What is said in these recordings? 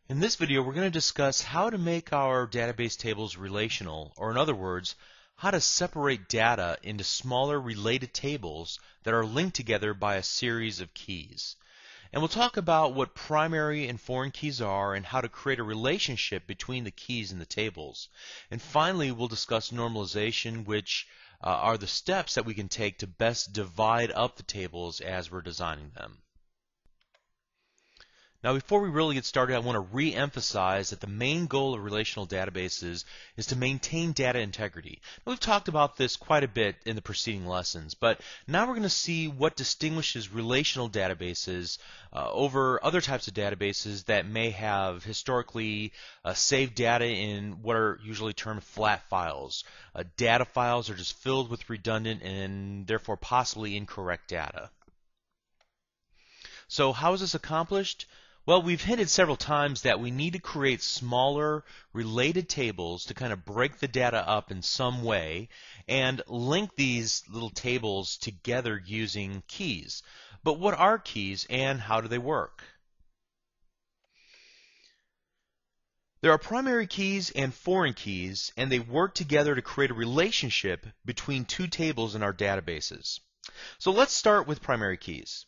In this video, we're going to discuss how to make our database tables relational, or in other words, how to separate data into smaller related tables that are linked together by a series of keys. And we'll talk about what primary and foreign keys are and how to create a relationship between the keys in the tables. And finally, we'll discuss normalization, which are the steps that we can take to best divide up the tables as we're designing them. Now, before we really get started, I want to re-emphasize that the main goal of relational databases is to maintain data integrity. Now, we've talked about this quite a bit in the preceding lessons, but now we're going to see what distinguishes relational databases over other types of databases that may have historically saved data in what are usually termed flat files. Data files are just filled with redundant and therefore possibly incorrect data. So how is this accomplished? Well, we've hinted several times that we need to create smaller related tables to kind of break the data up in some way and link these little tables together using keys. But what are keys and how do they work? There are primary keys and foreign keys, and they work together to create a relationship between two tables in our databases. So let's start with primary keys.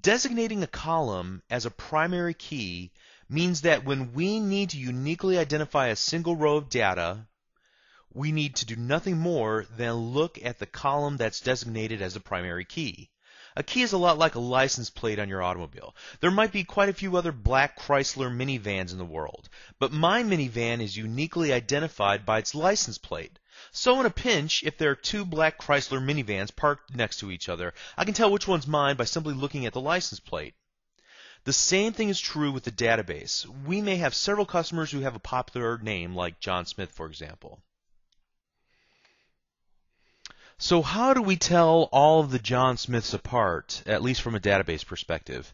Designating a column as a primary key means that when we need to uniquely identify a single row of data, we need to do nothing more than look at the column that's designated as a primary key. A key is a lot like a license plate on your automobile. There might be quite a few other black Chrysler minivans in the world, but my minivan is uniquely identified by its license plate. So in a pinch, if there are two black Chrysler minivans parked next to each other, I can tell which one's mine by simply looking at the license plate. The same thing is true with the database. We may have several customers who have a popular name, like John Smith, for example. So how do we tell all of the John Smiths apart, at least from a database perspective?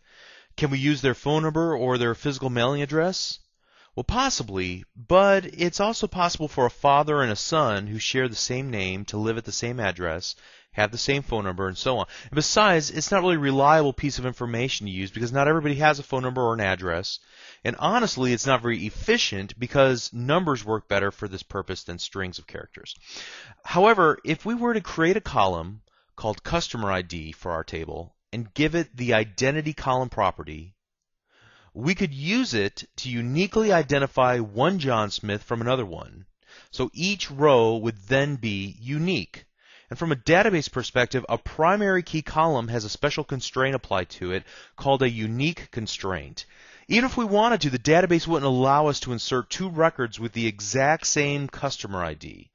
Can we use their phone number or their physical mailing address? Well, possibly, but it's also possible for a father and a son who share the same name to live at the same address, have the same phone number, and so on. And besides, it's not really a reliable piece of information to use because not everybody has a phone number or an address. And honestly, it's not very efficient because numbers work better for this purpose than strings of characters. However, if we were to create a column called customer ID for our table and give it the identity column property, we could use it to uniquely identify one John Smith from another one. So each row would then be unique. And from a database perspective, a primary key column has a special constraint applied to it called a unique constraint. Even if we wanted to, the database wouldn't allow us to insert two records with the exact same customer ID.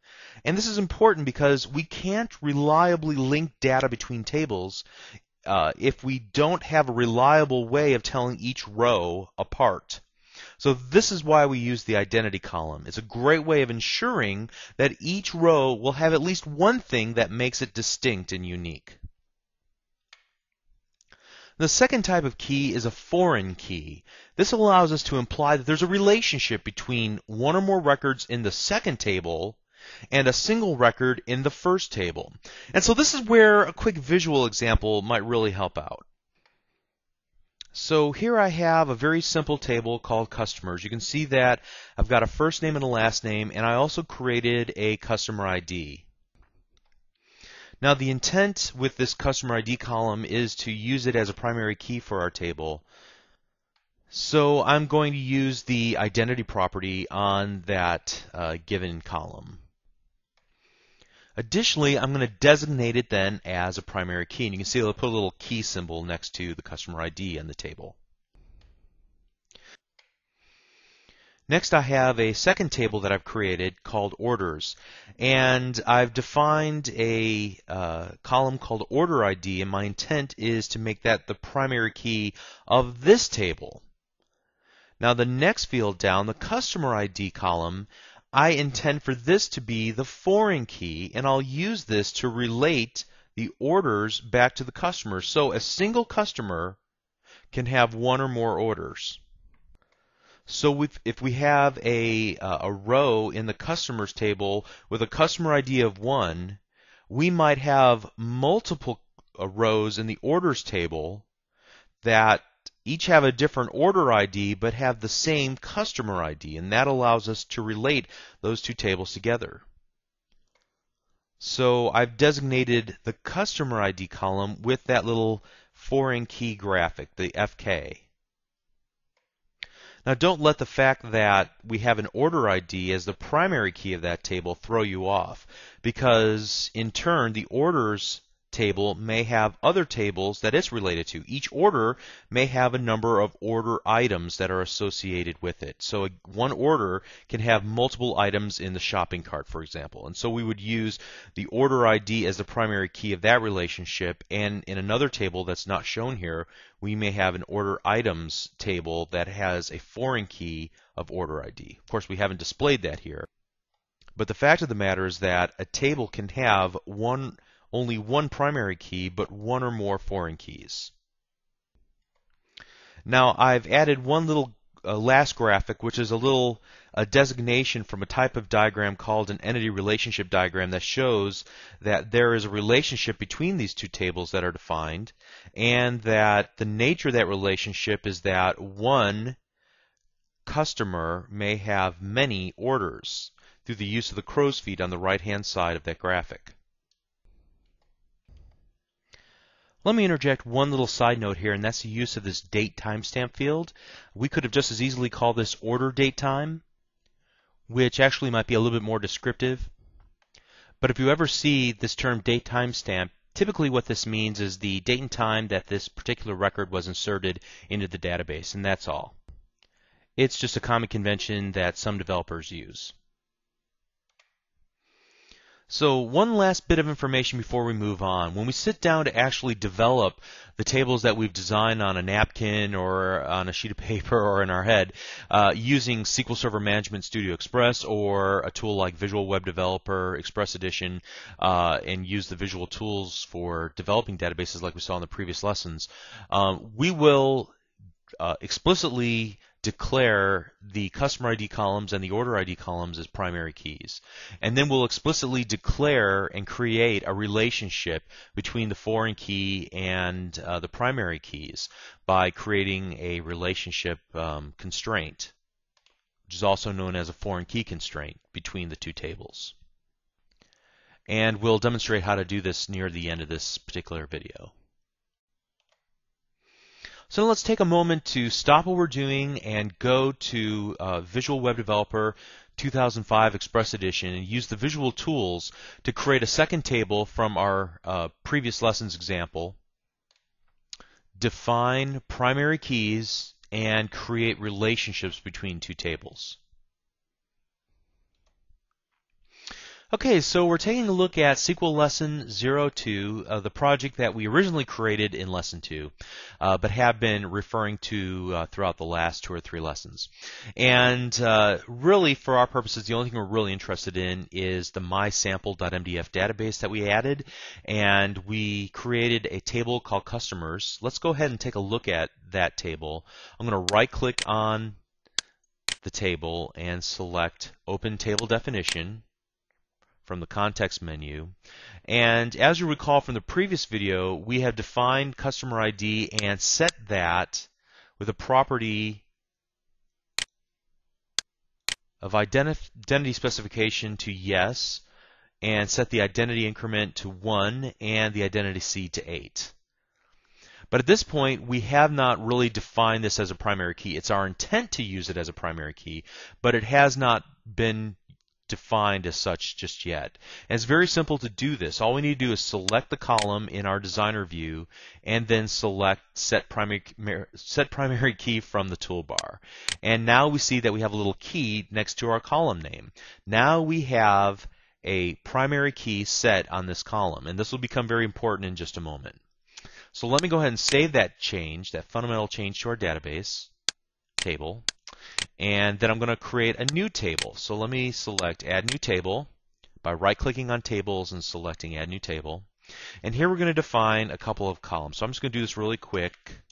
And this is important because we can't reliably link data between tables if we don't have a reliable way of telling each row apart. So this is why we use the identity column. It's a great way of ensuring that each row will have at least one thing that makes it distinct and unique. The second type of key is a foreign key. This allows us to imply that there's a relationship between one or more records in the second table and a single record in the first table. And so this is where a quick visual example might really help out. So here I have a very simple table called customers. You can see that I've got a first name and a last name, and I also created a customer ID. Now the intent with this customer ID column is to use it as a primary key for our table. So I'm going to use the identity property on that given column. Additionally, I'm going to designate it then as a primary key. And you can see I'll put a little key symbol next to the customer ID in the table. Next, I have a second table that I've created called orders. And I've defined a column called order ID, and my intent is to make that the primary key of this table. Now, the next field down, the customer ID column, I intend for this to be the foreign key, and I'll use this to relate the orders back to the customer. So a single customer can have one or more orders. So if we have a row in the customers table with a customer ID of 1, we might have multiple rows in the orders table that each have a different order ID but have the same customer ID, and that allows us to relate those two tables together. So I've designated the customer ID column with that little foreign key graphic, the FK. Now don't let the fact that we have an order ID as the primary key of that table throw you off, because in turn the orders table may have other tables that it's related to. Each order may have a number of order items that are associated with it. So one order can have multiple items in the shopping cart, for example. And so we would use the order ID as the primary key of that relationship, and in another table that's not shown here, we may have an order items table that has a foreign key of order ID. Of course, we haven't displayed that here. But the fact of the matter is that a table can have only one primary key, but one or more foreign keys. Now I've added one little last graphic, which is a designation from a type of diagram called an entity relationship diagram that shows that there is a relationship between these two tables that are defined, and that the nature of that relationship is that one customer may have many orders through the use of the crow's feet on the right-hand side of that graphic. Let me interject one little side note here, and that's the use of this date timestamp field. We could have just as easily called this order date time, which actually might be a little bit more descriptive. But if you ever see this term date timestamp, typically what this means is the date and time that this particular record was inserted into the database, and that's all. It's just a common convention that some developers use. So one last bit of information before we move on. When we sit down to actually develop the tables that we've designed on a napkin or on a sheet of paper or in our head using SQL Server Management Studio Express or a tool like Visual Web Developer, Express Edition, and use the visual tools for developing databases like we saw in the previous lessons, we will explicitly declare the customer ID columns and the order ID columns as primary keys. And then we'll explicitly declare and create a relationship between the foreign key and the primary keys by creating a relationship constraint, which is also known as a foreign key constraint between the two tables. And we'll demonstrate how to do this near the end of this particular video. So let's take a moment to stop what we're doing and go to Visual Web Developer 2005 Express Edition and use the visual tools to create a second table from our previous lessons example, define primary keys, and create relationships between two tables. Okay, so we're taking a look at SQL Lesson 02, the project that we originally created in Lesson 2, but have been referring to throughout the last 2 or 3 lessons. And really, for our purposes, the only thing we're really interested in is the mysample.mdf database that we added, and we created a table called Customers. Let's go ahead and take a look at that table. I'm going to right-click on the table and select Open Table Definition from the context menu. And as you recall from the previous video, we have defined customer ID and set that with a property of identity specification to yes, and set the identity increment to 1 and the identity seed to 8. But at this point, we have not really defined this as a primary key. It's our intent to use it as a primary key, but it has not been defined as such just yet. And it's very simple to do this. All we need to do is select the column in our designer view and then select set primary key from the toolbar. And now we see that we have a little key next to our column name. Now we have a primary key set on this column, and this will become very important in just a moment. So let me go ahead and save that change, that fundamental change to our database table. And then I'm going to create a new table. So let me select Add New Table by right-clicking on Tables and selecting Add New Table. And here we're going to define a couple of columns. So I'm just going to do this really quick.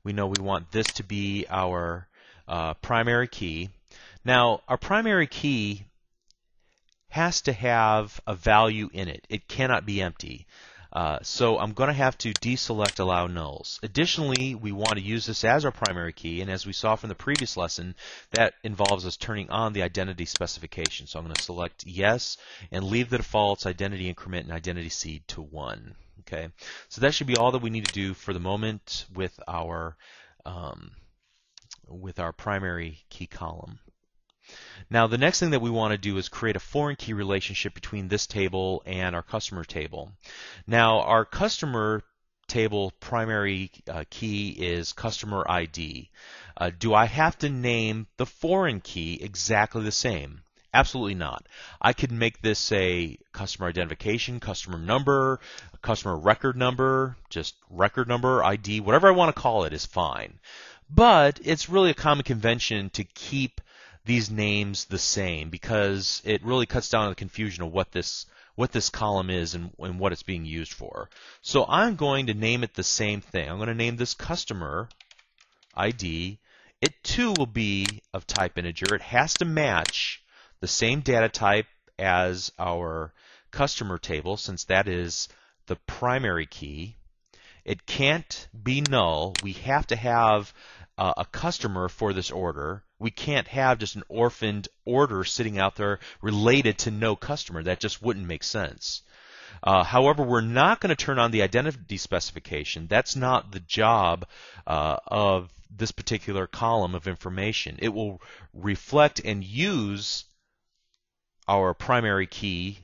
We know we want this to be our primary key. Now, our primary key has to have a value in it. It cannot be empty. So I'm going to have to deselect allow nulls. Additionally, we want to use this as our primary key, and as we saw from the previous lesson, that involves us turning on the identity specification. So I'm going to select yes and leave the defaults identity increment and identity seed to 1. Okay, so that should be all that we need to do for the moment with our primary key column. Now, the next thing that we want to do is create a foreign key relationship between this table and our customer table. Now, our customer table primary key is customer ID. Do I have to name the foreign key exactly the same? Absolutely not. I could make this a customer identification, customer number, customer record number, just record number, ID, whatever I want to call it is fine. But it's really a common convention to keep these names the same because it really cuts down on the confusion of what this column is and what it's being used for. So I'm going to name it the same thing. I'm going to name this customer ID. It too will be of type integer. It has to match the same data type as our customer table since that is the primary key. It can't be null. We have to have a customer for this order. We can't have just an orphaned order sitting out there related to no customer. That just wouldn't make sense. However, we're not going to turn on the identity specification. That's not the job of this particular column of information. It will reflect and use our primary key,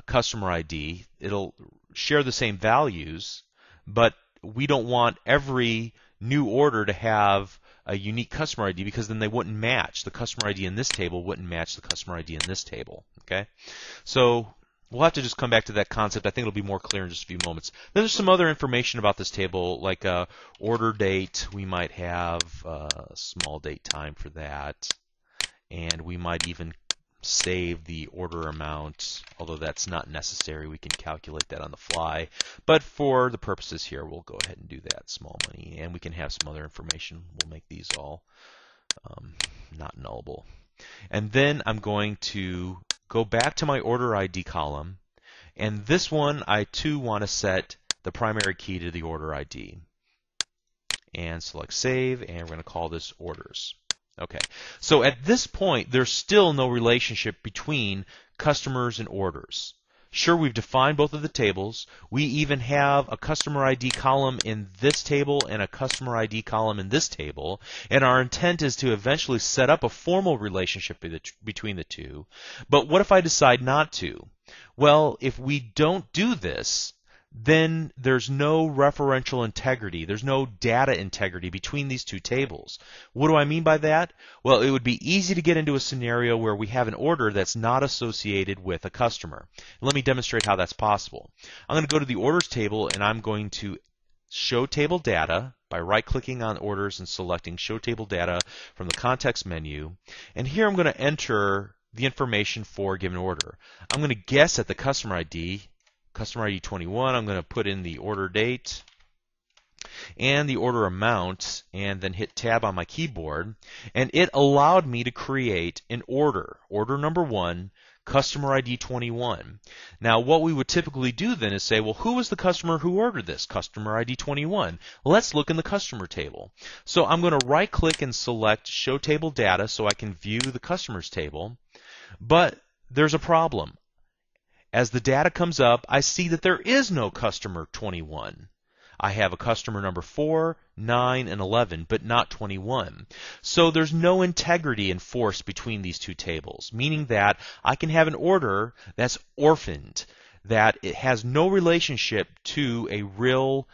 customer ID. It'll share the same values, but we don't want every new order to have a unique customer ID because then they wouldn't match. The customer ID in this table wouldn't match the customer ID in this table. Okay, so we'll have to just come back to that concept. I think it'll be more clear in just a few moments. Then there's some other information about this table, like order date. We might have a small date time for that, and we might even save the order amount, although that's not necessary. We can calculate that on the fly. But for the purposes here, we'll go ahead and do that, small money. And we can have some other information. We'll make these all not nullable. And then I'm going to go back to my order ID column. And this one, I too want to set the primary key to the order ID. And select save, and we're going to call this orders. Okay, so at this point, there's still no relationship between customers and orders. Sure, we've defined both of the tables. We even have a customer ID column in this table and a customer ID column in this table. And our intent is to eventually set up a formal relationship between the two. But what if I decide not to? Well, if we don't do this, then there's no referential integrity. There's no data integrity between these two tables. What do I mean by that? Well, it would be easy to get into a scenario where we have an order that's not associated with a customer. Let me demonstrate how that's possible. I'm going to go to the orders table and I'm going to show table data by right-clicking on orders and selecting show table data from the context menu. And here I'm going to enter the information for a given order. I'm going to guess at the customer ID. Customer ID 21, I'm going to put in the order date and the order amount and then hit tab on my keyboard, and it allowed me to create an order. Order number 1, customer ID 21. Now what we would typically do then is say, well, who was the customer who ordered this? Customer ID 21. Let's look in the customer table. So I'm going to right click and select show table data so I can view the customers table, but there's a problem. As the data comes up, I see that there is no customer 21. I have a customer number 4, 9, and 11, but not 21. So there's no integrity enforced between these two tables, meaning that I can have an order that's orphaned, that it has no relationship to a real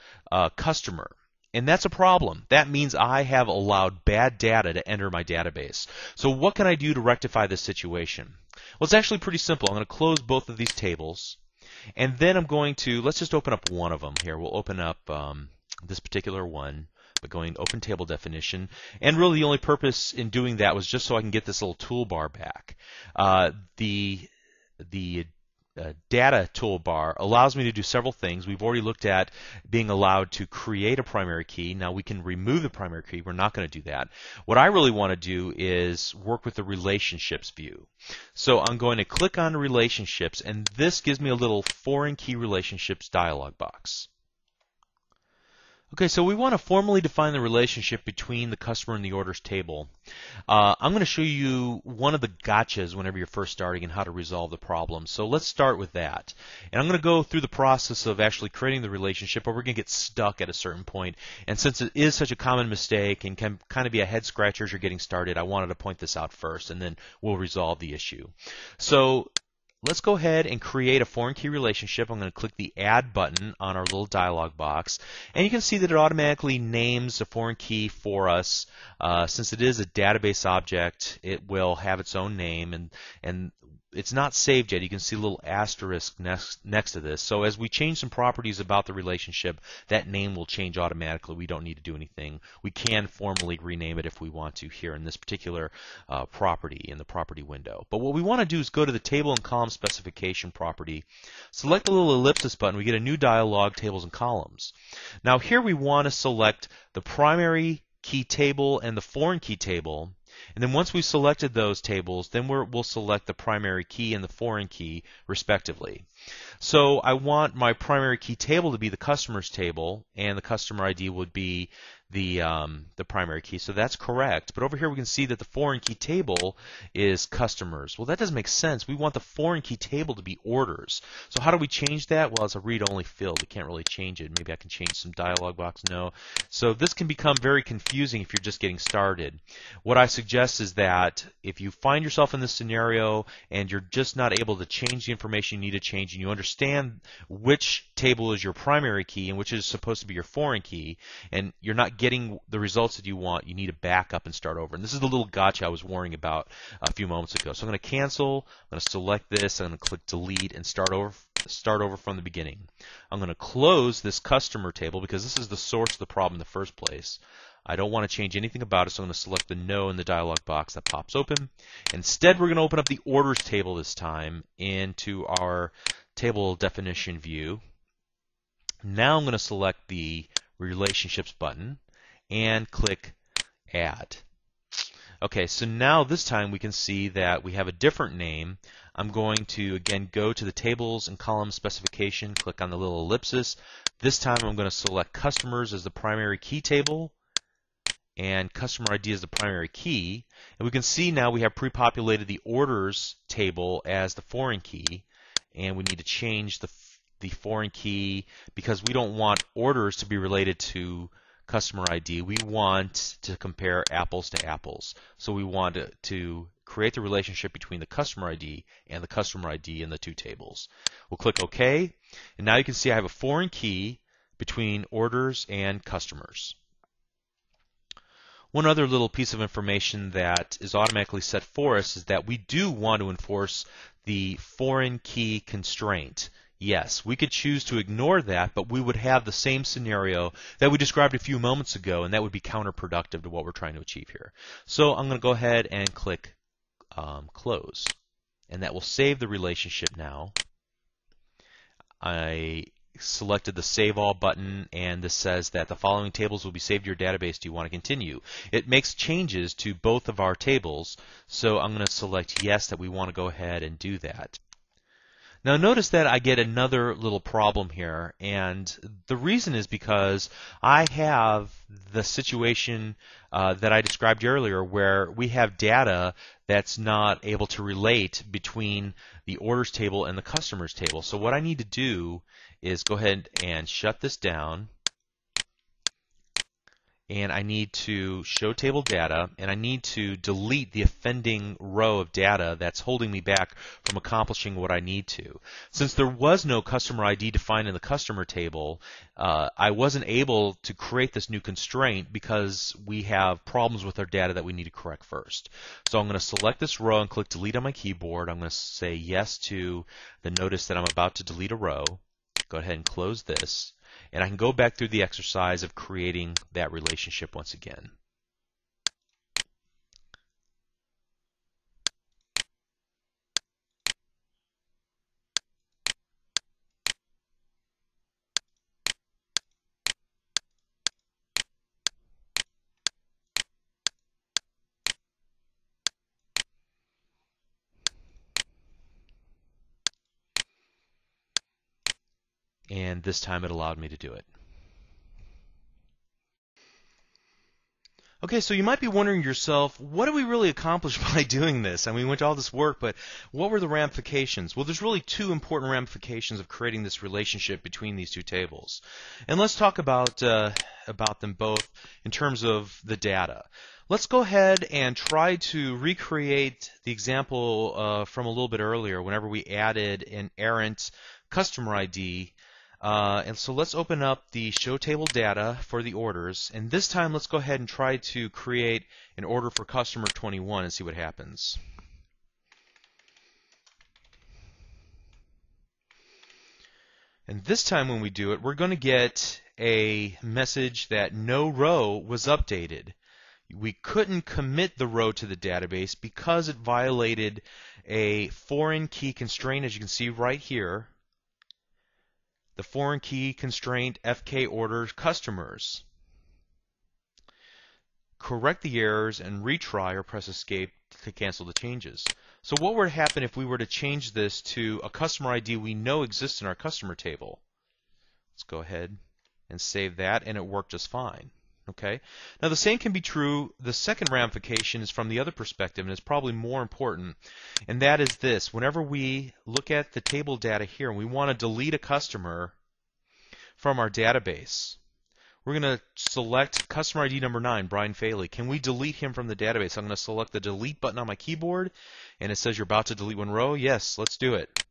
customer. And that's a problem. That means I have allowed bad data to enter my database. So what can I do to rectify this situation? Well, it's actually pretty simple. I'm going to close both of these tables. And then I'm going to, let's just open up one of them here. We'll open up this particular one by going to Open Table Definition. And really the only purpose in doing that was just so I can get this little toolbar back. The data toolbar allows me to do several things. We've already looked at being allowed to create a primary key. Now we can remove the primary key. We're not going to do that. What I really want to do is work with the relationships view. So I'm going to click on relationships, and this gives me a little foreign key relationships dialog box. Okay, so we want to formally define the relationship between the customer and the orders table. I'm going to show you one of the gotchas whenever you're first starting and how to resolve the problem. So let's start with that. And I'm going to go through the process of actually creating the relationship, or we're going to get stuck at a certain point. And since it is such a common mistake and can kind of be a head scratcher as you're getting started, I wanted to point this out first, and then we'll resolve the issue. So let's go ahead and create a foreign key relationship. I'm going to click the Add button on our little dialog box, and you can see that it automatically names a foreign key for us. Since it is a database object, it will have its own name, and it's not saved yet. You can see a little asterisk next to this. So as we change some properties about the relationship, that name will change automatically. We don't need to do anything. We can formally rename it if we want to here in this particular property in the property window. But what we want to do is go to the table and column specification property, select the little ellipsis button. We get a new dialog, tables and columns. Now here we want to select the primary key table and the foreign key table. And then once we've selected those tables, then we'll select the primary key and the foreign key respectively. So I want my primary key table to be the customer's table, and the customer ID would be the primary key. So that's correct. But over here we can see that the foreign key table is customers. Well, that doesn't make sense. We want the foreign key table to be orders. So how do we change that? Well, it's a read-only field. We can't really change it. Maybe I can change some dialog box. No. So this can become very confusing if you're just getting started. What I suggest is that if you find yourself in this scenario and you're just not able to change the information you need to change, and you understand which table is your primary key and which is supposed to be your foreign key, and you're not getting the results that you want, you need to back up and start over. And this is the little gotcha I was warning about a few moments ago. So I'm going to cancel, I'm going to select this, I'm going to click delete and start over from the beginning. I'm going to close this customer table because this is the source of the problem in the first place. I don't want to change anything about it, so I'm going to select the no in the dialog box that pops open. Instead, we're going to open up the orders table this time into our table definition view. Now I'm going to select the relationships button and click add. Okay, so now this time we can see that we have a different name. I'm going to again go to the tables and columns specification, click on the little ellipsis. This time I'm going to select customers as the primary key table and customer ID as the primary key. And we can see now we have pre-populated the orders table as the foreign key, and we need to change the foreign key because we don't want orders to be related to customer ID. We want to compare apples to apples. So we want to create the relationship between the customer ID and the customer ID in the two tables. We'll click OK, and now you can see I have a foreign key between orders and customers. One other little piece of information that is automatically set for us is that we do want to enforce the foreign key constraint. Yes, we could choose to ignore that, but we would have the same scenario that we described a few moments ago, and that would be counterproductive to what we're trying to achieve here. So I'm going to go ahead and click close, and that will save the relationship now. I selected the Save All button, and this says that the following tables will be saved to your database. Do you want to continue? It makes changes to both of our tables, so I'm going to select yes, that we want to go ahead and do that. Now notice that I get another little problem here, and the reason is because I have the situation that I described earlier where we have data that's not able to relate between the orders table and the customers table. So what I need to do is go ahead and shut this down, and I need to show table data, and I need to delete the offending row of data that's holding me back from accomplishing what I need to. Since there was no customer ID defined in the customer table, I wasn't able to create this new constraint because we have problems with our data that we need to correct first. So I'm going to select this row and click delete on my keyboard. I'm going to say yes to the notice that I'm about to delete a row. Go ahead and close this. And I can go back through the exercise of creating that relationship once again. and this time it allowed me to do it. Okay, so you might be wondering to yourself, what did we really accomplish by doing this? I mean, we went to all this work, but what were the ramifications? Well, there's really two important ramifications of creating this relationship between these two tables. And let's talk about them both in terms of the data. Let's go ahead and try to recreate the example from a little bit earlier whenever we added an errant customer ID. And so let's open up the show table data for the orders, and this time let's go ahead and try to create an order for customer 21 and see what happens. And this time when we do it, we're going to get a message that no row was updated. We couldn't commit the row to the database because it violated a foreign key constraint, as you can see right here. The foreign key constraint FK orders customers. Correct the errors and retry or press escape to cancel the changes. So what would happen if we were to change this to a customer ID we know exists in our customer table? Let's go ahead and save that, and it worked just fine. Okay. Now the same can be true. The second ramification is from the other perspective, and it's probably more important, and that is this. Whenever we look at the table data here and we want to delete a customer from our database, we're going to select customer ID number 9, Brian Faley. Can we delete him from the database? I'm going to select the delete button on my keyboard, and it says you're about to delete one row. Yes, let's do it.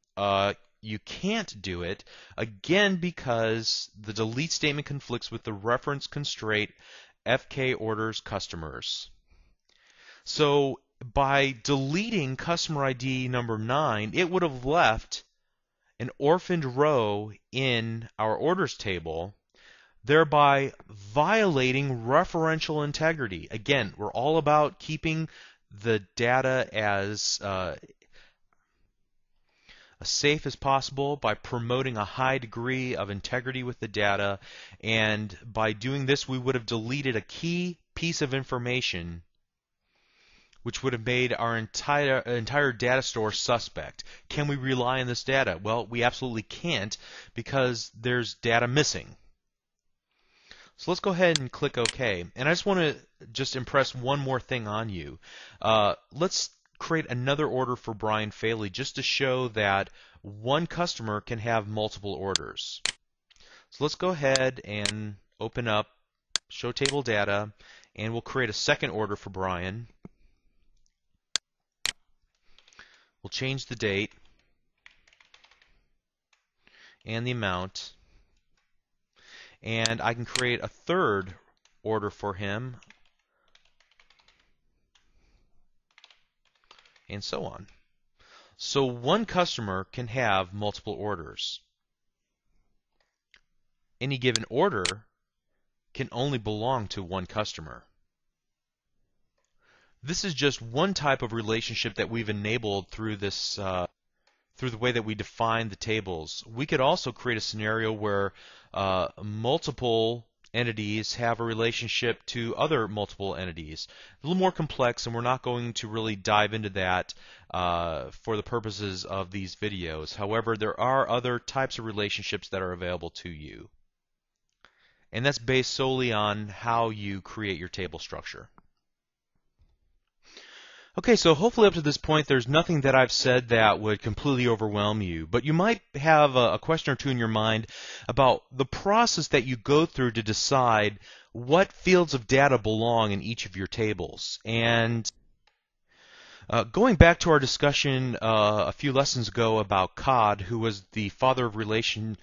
You can't do it, again, because the delete statement conflicts with the reference constraint FK orders customers. So by deleting customer ID number 9, it would have left an orphaned row in our orders table, thereby violating referential integrity. Again, we're all about keeping the data as safe as possible by promoting a high degree of integrity with the data, and by doing this we would have deleted a key piece of information which would have made our entire data store suspect. Can we rely on this data? Well, we absolutely can't, because there's data missing. So let's go ahead and click OK. And I just want to impress one more thing on you. Let's create another order for Brian Faley just to show that one customer can have multiple orders. So let's go ahead and open up show table data, and we'll create a second order for Brian. We'll change the date and the amount, and I can create a third order for him, and so on. So one customer can have multiple orders. Any given order can only belong to one customer. This is just one type of relationship that we've enabled through this through the way that we define the tables. We could also create a scenario where multiple entities have a relationship to other multiple entities. A little more complex, and we're not going to really dive into that for the purposes of these videos. However, there are other types of relationships that are available to you, and that's based solely on how you create your table structure. Okay, so hopefully up to this point there's nothing that I've said that would completely overwhelm you, but you might have a question or two in your mind about the process that you go through to decide what fields of data belong in each of your tables. And going back to our discussion a few lessons ago about Cod, who was the father of relational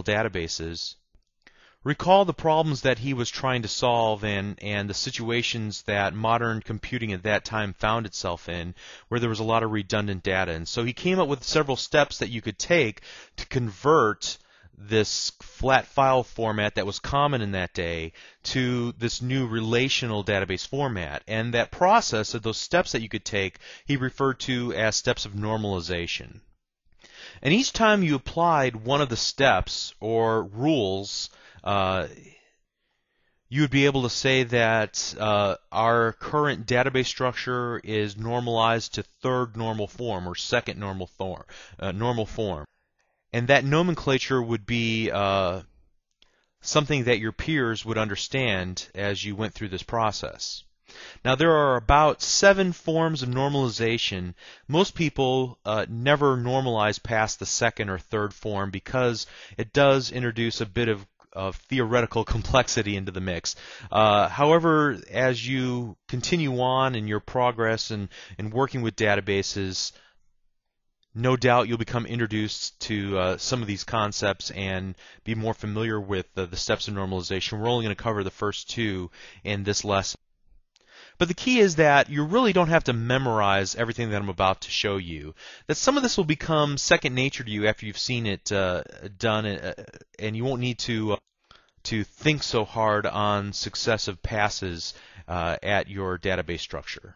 databases, recall the problems that he was trying to solve and the situations that modern computing at that time found itself in, where there was a lot of redundant data. And so he came up with several steps that you could take to convert this flat file format that was common in that day to this new relational database format. And that process of those steps that you could take, he referred to as steps of normalization. And each time you applied one of the steps or rules, you would be able to say that our current database structure is normalized to third normal form or second normal form. And that nomenclature would be something that your peers would understand as you went through this process. Now, there are about 7 forms of normalization. Most people never normalize past the second or third form because it does introduce a bit of theoretical complexity into the mix. However, as you continue on in your progress and working with databases, no doubt you'll become introduced to some of these concepts and be more familiar with the steps of normalization. We're only going to cover the first 2 in this lesson. But the key is that you really don't have to memorize everything that I'm about to show you. That some of this will become second nature to you after you've seen it done, and you won't need to think so hard on successive passes at your database structure.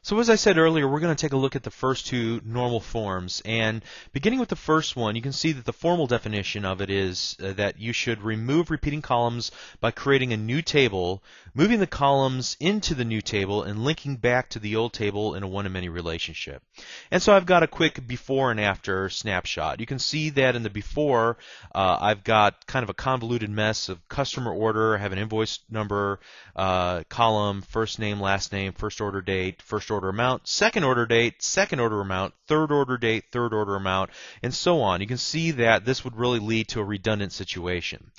So as I said earlier, we're going to take a look at the first 2 normal forms. And beginning with the first one, you can see that the formal definition of it is that you should remove repeating columns by creating a new table, moving the columns into the new table, and linking back to the old table in a one-to-many relationship. And so I've got a quick before and after snapshot. You can see that in the before, I've got kind of a convoluted mess of customer order. I have an invoice number column, first name, last name, first order date, first order amount, second order date, second order amount, third order date, third order amount, and so on. You can see that this would really lead to a redundant situation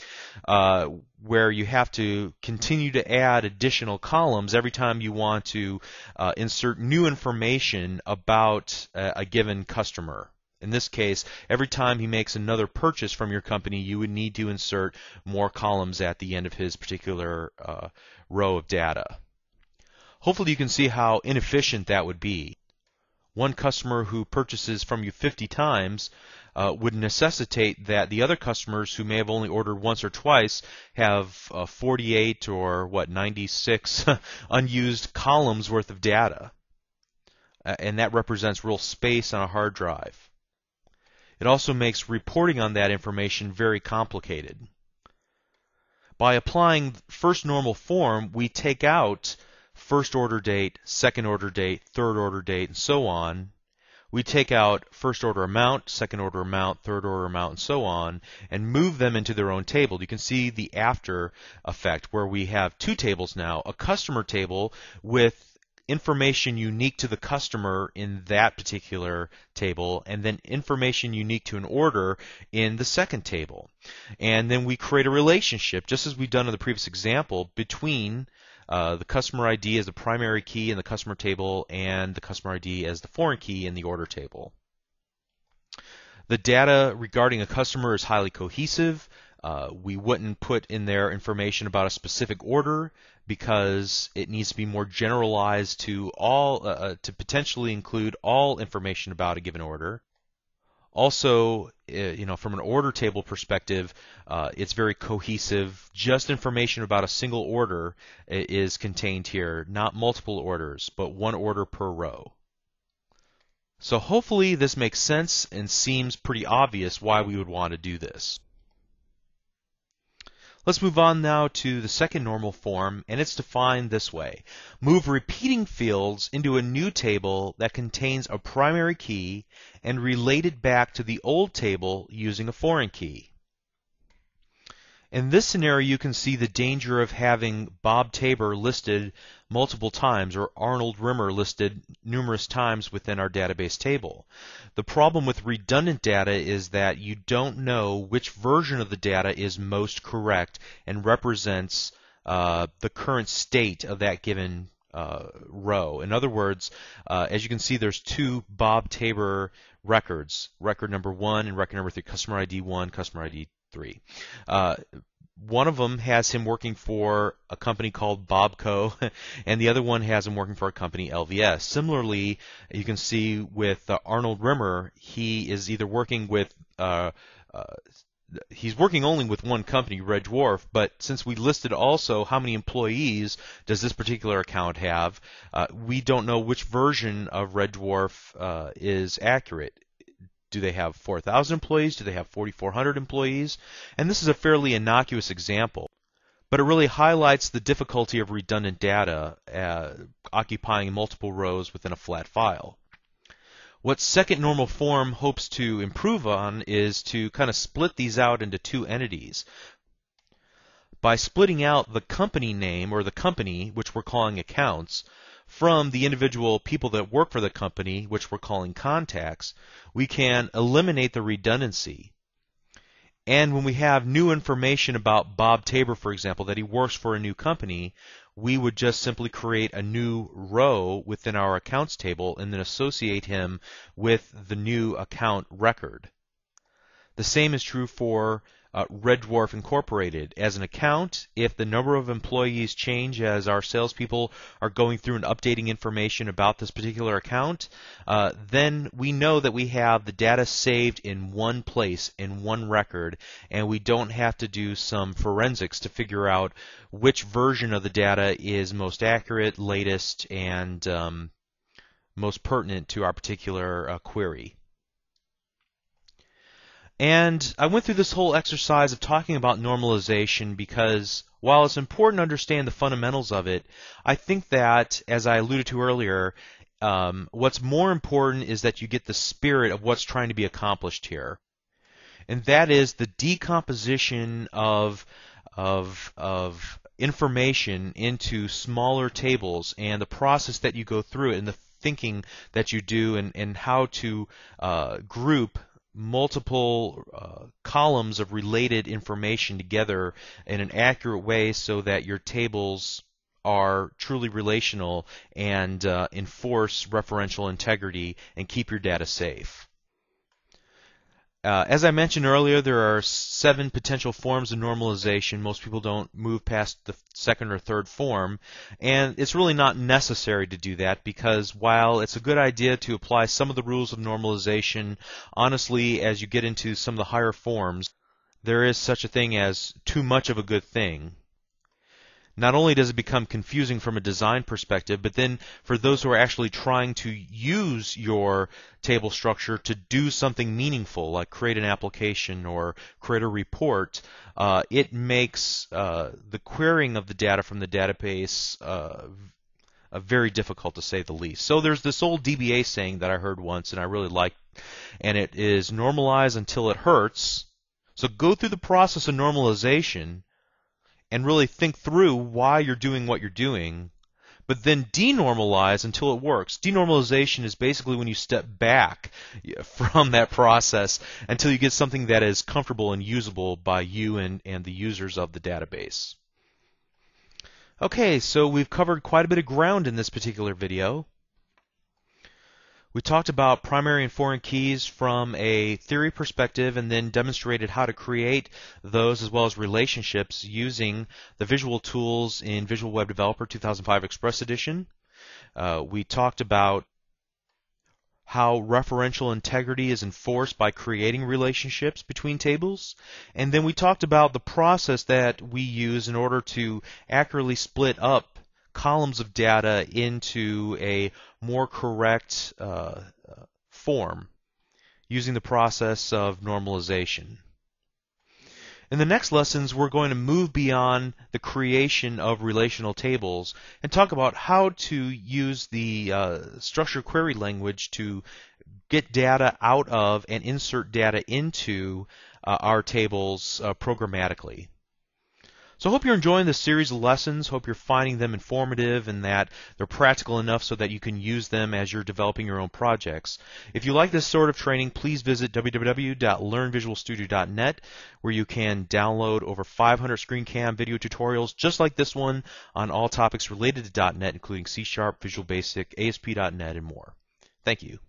where you have to continue to add additional columns every time you want to insert new information about a given customer. In this case, every time he makes another purchase from your company, you would need to insert more columns at the end of his particular row of data. Hopefully you can see how inefficient that would be. One customer who purchases from you 50 times would necessitate that the other customers who may have only ordered once or twice have 48 or 96 unused columns worth of data. And that represents real space on a hard drive. It also makes reporting on that information very complicated. By applying first normal form, we take out first order date, second order date, third order date, and so on. We take out first order amount, second order amount, third order amount, and so on, and move them into their own table. You can see the after effect where we have 2 tables now, a customer table with information unique to the customer in that particular table, and then information unique to an order in the second table. And then we create a relationship, just as we've done in the previous example, between the customer ID as the primary key in the customer table and the customer ID as the foreign key in the order table. The data regarding a customer is highly cohesive. We wouldn't put in there information about a specific order because it needs to be more generalized to all to potentially include all information about a given order. Also, from an order table perspective, it's very cohesive. Just information about a single order is contained here, not multiple orders, but one order per row. So hopefully this makes sense and seems pretty obvious why we would want to do this. Let's move on now to the second normal form, and it's defined this way. Move repeating fields into a new table that contains a primary key and relate it back to the old table using a foreign key. In this scenario, you can see the danger of having Bob Tabor listed multiple times or Arnold Rimmer listed numerous times within our database table. The problem with redundant data is that you don't know which version of the data is most correct and represents the current state of that given row. In other words, as you can see, there's 2 Bob Tabor records, record number 1 and record number 3, customer ID 1, customer ID 3. One of them has him working for a company called Bobco, and the other one has him working for a company, LVS. Similarly, you can see with Arnold Rimmer, he is either working with he's working only with one company, Red Dwarf, but since we listed also how many employees does this particular account have, we don't know which version of Red Dwarf is accurate. Do they have 4,000 employees? Do they have 4,400 employees? And this is a fairly innocuous example, but it really highlights the difficulty of redundant data occupying multiple rows within a flat file. What second normal form hopes to improve on is to kind of split these out into two entities. By splitting out the company name or the company, which we're calling accounts, from the individual people that work for the company, which we're calling contacts, we can eliminate the redundancy. And when we have new information about Bob Tabor, for example, that he works for a new company, we would just simply create a new row within our accounts table and then associate him with the new account record. The same is true for Red Dwarf Incorporated. As an account, if the number of employees change as our salespeople are going through and updating information about this particular account, then we know that we have the data saved in one place, in one record, and we don't have to do some forensics to figure out which version of the data is most accurate, latest, and most pertinent to our particular query. And I went through this whole exercise of talking about normalization because while it's important to understand the fundamentals of it, I think that, as I alluded to earlier, what's more important is that you get the spirit of what's trying to be accomplished here. And that is the decomposition of information into smaller tables and the process that you go through it and the thinking that you do and how to group multiple columns of related information together in an accurate way so that your tables are truly relational and enforce referential integrity and keep your data safe. As I mentioned earlier, there are 7 potential forms of normalization. Most people don't move past the second or third form, and it's really not necessary to do that because while it's a good idea to apply some of the rules of normalization, honestly, as you get into some of the higher forms, there is such a thing as too much of a good thing. Not only does it become confusing from a design perspective, but then for those who are actually trying to use your table structure to do something meaningful, like create an application or create a report, it makes the querying of the data from the database very difficult, to say the least. So there's this old DBA saying that I heard once and I really liked, and it is normalize until it hurts. So go through the process of normalization and really think through why you're doing what you're doing, but then denormalize until it works. Denormalization is basically when you step back from that process until you get something that is comfortable and usable by you and the users of the database. Okay, so we've covered quite a bit of ground in this particular video. We talked about primary and foreign keys from a theory perspective and then demonstrated how to create those as well as relationships using the visual tools in Visual Web Developer 2005 Express Edition. We talked about how referential integrity is enforced by creating relationships between tables. And then we talked about the process that we use in order to accurately split up columns of data into a more correct form using the process of normalization. In the next lessons, we're going to move beyond the creation of relational tables and talk about how to use the structured query language to get data out of and insert data into our tables programmatically. So I hope you're enjoying this series of lessons. Hope you're finding them informative and that they're practical enough so that you can use them as you're developing your own projects. If you like this sort of training, please visit www.learnvisualstudio.net where you can download over 500 screen cam video tutorials just like this one on all topics related to .NET, including C#, Visual Basic, ASP.NET, and more. Thank you.